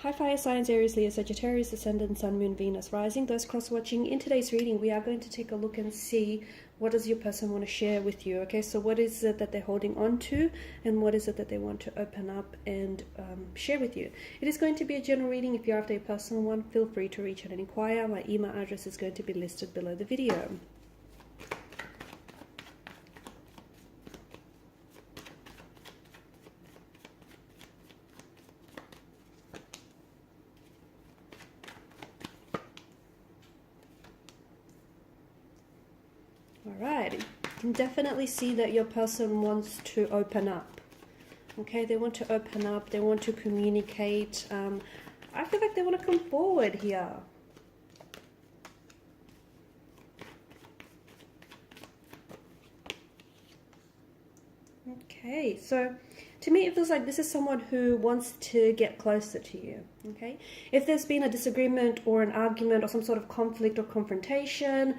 Hi fire signs, Aries, Leo, Sagittarius, Ascendant, Sun, Moon, Venus, Rising. Those cross-watching, in today's reading, we are going to take a look and see what does your person want to share with you, okay? So what is it that they're holding on to, and what is it that they want to open up and share with you? It is going to be a general reading. If you're after a personal one, feel free to reach out and inquire. My email address is going to be listed below the video. Alright, you can definitely see that your person wants to open up. Okay, they want to open up, they want to communicate. I feel like they want to come forward here. Okay, so to me it feels like this is someone who wants to get closer to you, okay? If there's been a disagreement or an argument or some sort of conflict or confrontation,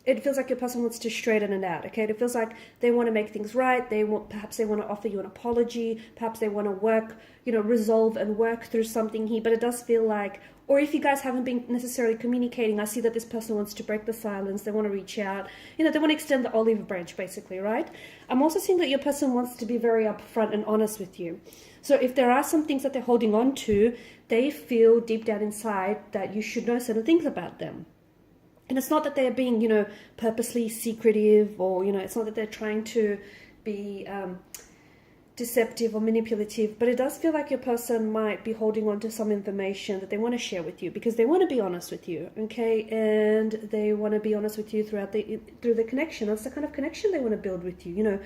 it feels like your person wants to straighten it out, okay? It feels like they want to make things right. Perhaps they want to offer you an apology. Perhaps they want to work, resolve and work through something here. But it does feel like, or if you guys haven't been necessarily communicating, I see that this person wants to break the silence. They want to reach out. They want to extend the olive branch, basically, right? I'm also seeing that your person wants to be very upfront and honest with you. So if there are some things that they're holding on to, they feel deep down inside that you should know certain things about them. And it's not that they're being, purposely secretive, or, it's not that they're trying to be deceptive or manipulative, but it does feel like your person might be holding on to some information that they want to share with you because they want to be honest with you, okay? And they want to be honest with you through the connection. That's the kind of connection they want to build with you,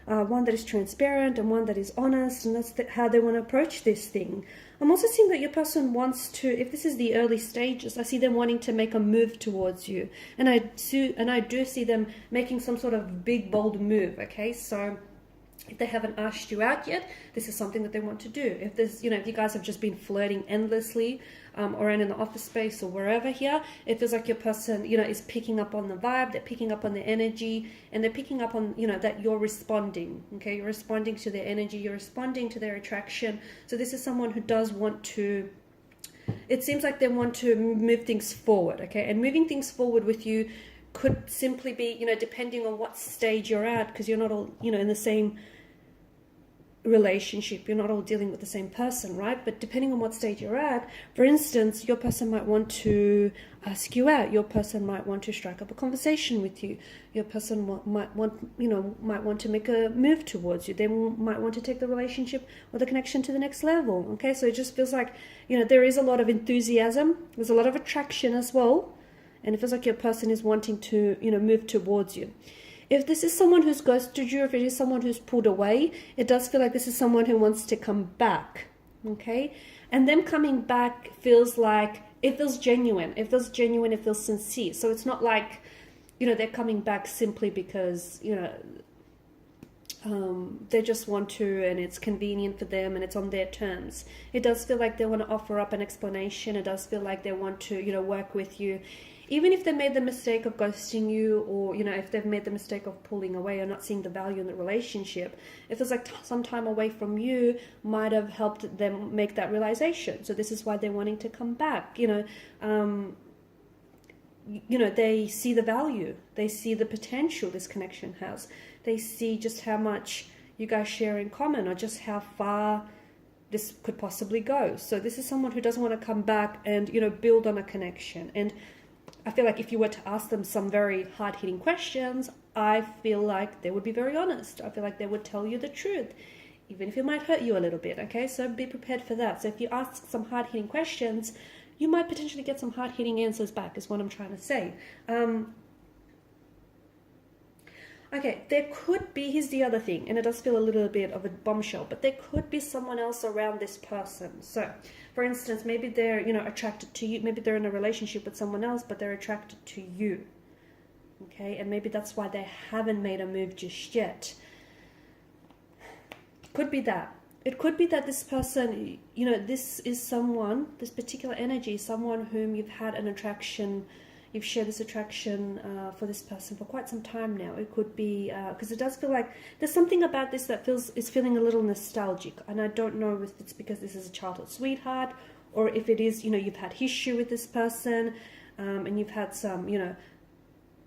one that is transparent and one that is honest, and that's how they want to approach this thing. I'm also seeing that your person wants to, if this is the early stages, I see them wanting to make a move towards you. And I do see them making some sort of big, bold move, okay? So if they haven't asked you out yet, this is something that they want to do. If there's, if you guys have just been flirting endlessly around in the office space or wherever here, it feels like your person, is picking up on the vibe, they're picking up on the energy, and they're picking up on, that you're responding, okay? You're responding to their energy, you're responding to their attraction. So this is someone who does want to, it seems like they want to move things forward, okay? And moving things forward with you could simply be, depending on what stage you're at, because you're not all, in the same relationship, you're not all dealing with the same person, right? But depending on what stage you're at, for instance, your person might want to ask you out, your person might want to strike up a conversation with you, your person might want to make a move towards you, they might want to take the relationship or the connection to the next level, okay? So it just feels like, there is a lot of enthusiasm, there's a lot of attraction as well, and it feels like your person is wanting to, move towards you. If this is someone who's ghosted you, if it is someone who's pulled away, it does feel like this is someone who wants to come back, okay? And them coming back feels like, it feels genuine. It feels genuine, it feels sincere. So it's not like, they're coming back simply because, they just want to and it's convenient for them and it's on their terms. It does feel like they want to offer up an explanation. It does feel like they want to, work with you. Even if they made the mistake of ghosting you, or, if they've made the mistake of pulling away or not seeing the value in the relationship, it feels like some time away from you might have helped them make that realization. So this is why they're wanting to come back. They see the value. They see the potential this connection has. They see just how much you guys share in common, or just how far this could possibly go. So this is someone who doesn't want to come back and, build on a connection. And I feel like if you were to ask them some very hard-hitting questions, I feel like they would be very honest. I feel like they would tell you the truth, even if it might hurt you a little bit, okay? So be prepared for that. So if you ask some hard-hitting questions, you might potentially get some hard-hitting answers back, is what I'm trying to say. Okay, there could be, here's the other thing, and it does feel a little bit of a bombshell, but there could be someone else around this person. So, for instance, maybe they're, attracted to you. Maybe they're in a relationship with someone else, but they're attracted to you. Okay, and maybe that's why they haven't made a move just yet. Could be that. It could be that this person, this is someone, this particular energy, someone whom you've had an attraction, you've shared this attraction for this person for quite some time now. It could be, because it does feel like there's something about this that is feeling a little nostalgic. And I don't know if it's because this is a childhood sweetheart, or if it is, you know, you've had history with this person, and you've had some, you know,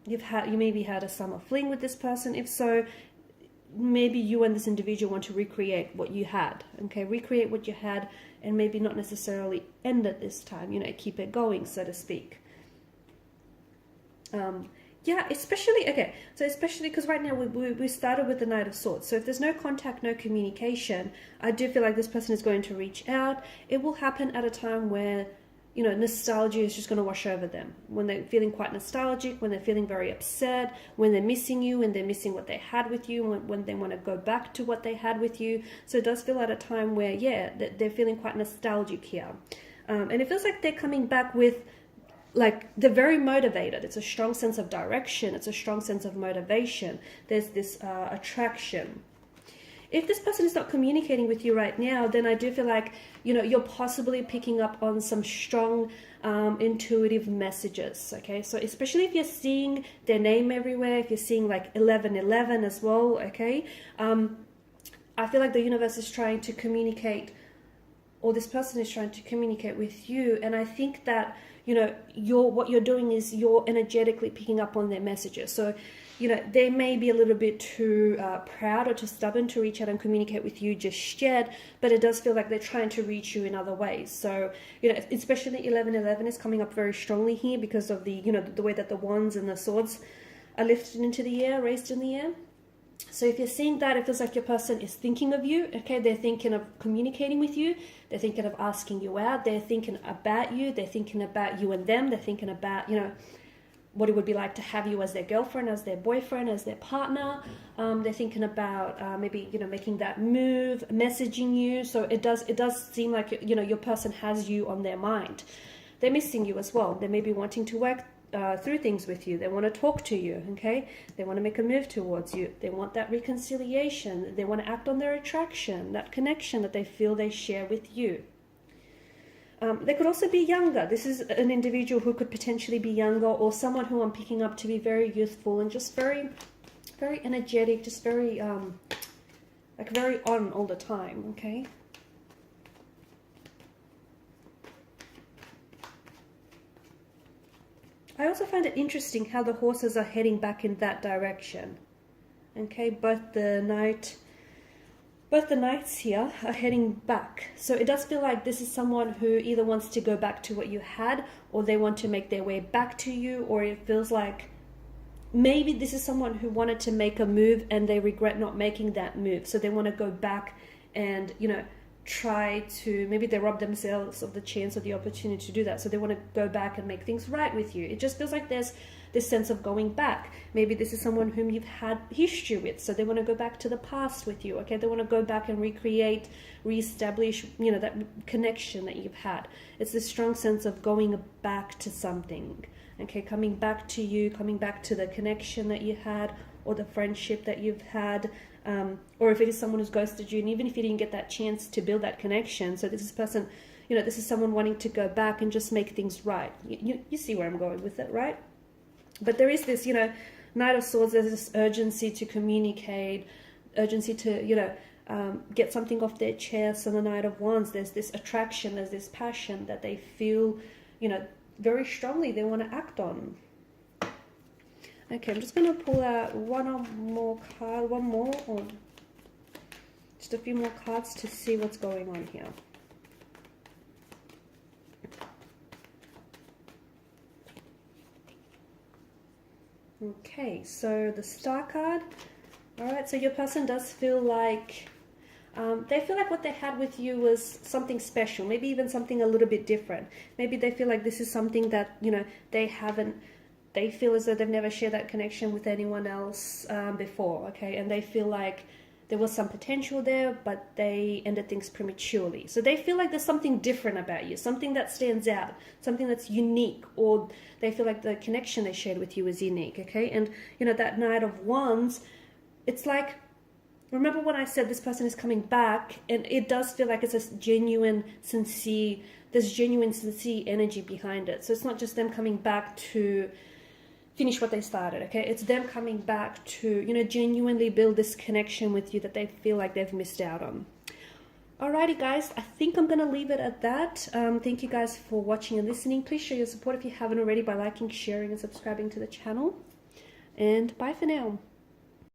you maybe had a summer fling with this person. If so, maybe you and this individual want to recreate what you had, okay? Recreate what you had, and maybe not necessarily end it this time, you know, keep it going, so to speak. Yeah, especially, okay, so especially because right now we started with the Knight of Swords. So if there's no contact, no communication, I do feel like this person is going to reach out. It will happen at a time where, you know, nostalgia is just going to wash over them. When they're feeling quite nostalgic, when they're feeling very upset, when they're missing you, when they're missing what they had with you, when they want to go back to what they had with you. So it does feel at a time where, yeah, they're feeling quite nostalgic here. And it feels like they're coming back with, like, they're very motivated. It's a strong sense of direction. It's a strong sense of motivation. There's this attraction. If this person is not communicating with you right now, then I do feel like, you know, you're possibly picking up on some strong intuitive messages, okay? So especially if you're seeing their name everywhere, if you're seeing like 1111 as well, okay? I feel like the universe is trying to communicate, or this person is trying to communicate with you, and I think that, you know, what you're doing is you're energetically picking up on their messages. So, you know, they may be a little bit too proud or too stubborn to reach out and communicate with you just yet, but it does feel like they're trying to reach you in other ways. So, you know, especially 1111 is coming up very strongly here because of the, you know, the way that the wands and the swords are lifted into the air, raised in the air. So if you're seeing that, it feels like your person is thinking of you, okay? They're thinking of communicating with you. They're thinking of asking you out. They're thinking about you. They're thinking about you and them. They're thinking about, you know, what it would be like to have you as their girlfriend, as their boyfriend, as their partner. They're thinking about maybe, you know, making that move, messaging you. So it does seem like, you know, your person has you on their mind. They're missing you as well. They may be wanting to work through things with you. They want to talk to you, okay? They want to make a move towards you. They want that reconciliation. They want to act on their attraction, that connection that they feel they share with you. They could also be younger. This is an individual who could potentially be younger, or someone who I'm picking up to be very youthful and just very, very energetic, just very, like very on all the time, okay? I also find it interesting how the horses are heading back in that direction. Okay, both the knights here are heading back. So it does feel like this is someone who either wants to go back to what you had, or they want to make their way back to you, or it feels like maybe this is someone who wanted to make a move and they regret not making that move. So they want to go back and, you know, try to, maybe they rob themselves of the chance or the opportunity to do that. So they want to go back and make things right with you. It just feels like there's this sense of going back. Maybe this is someone whom you've had history with, so they want to go back to the past with you, okay? They want to go back and recreate, reestablish, you know, that connection that you've had. It's this strong sense of going back to something, okay? Coming back to you, coming back to the connection that you had, or the friendship that you've had, or if it is someone who's ghosted you, and even if you didn't get that chance to build that connection, so this is person, you know, this is someone wanting to go back and just make things right. You see where I'm going with it, right? But there is this, you know, Knight of Swords, there's this urgency to communicate, urgency to, you know, get something off their chest. And the Knight of Wands, there's this attraction, there's this passion that they feel, you know, very strongly they want to act on. Okay, I'm just going to pull out one more, or just a few more cards to see what's going on here. Okay, so the Star card. All right, so your person does feel like, they feel like what they had with you was something special, maybe even something a little bit different. Maybe they feel like this is something that, you know, they feel as though they've never shared that connection with anyone else before, okay? And they feel like there was some potential there, but they ended things prematurely. So they feel like there's something different about you, something that stands out, something that's unique, or they feel like the connection they shared with you is unique, okay? And, you know, that Knight of Wands, it's like remember when I said this person is coming back, and it does feel like it's a genuine, sincere, there's genuine, sincere energy behind it. So it's not just them coming back to finish what they started, okay? It's them coming back to, you know, genuinely build this connection with you that they feel like they've missed out on. Alrighty guys, I think I'm going to leave it at that. Thank you guys for watching and listening. Please show your support if you haven't already by liking, sharing and subscribing to the channel. And bye for now.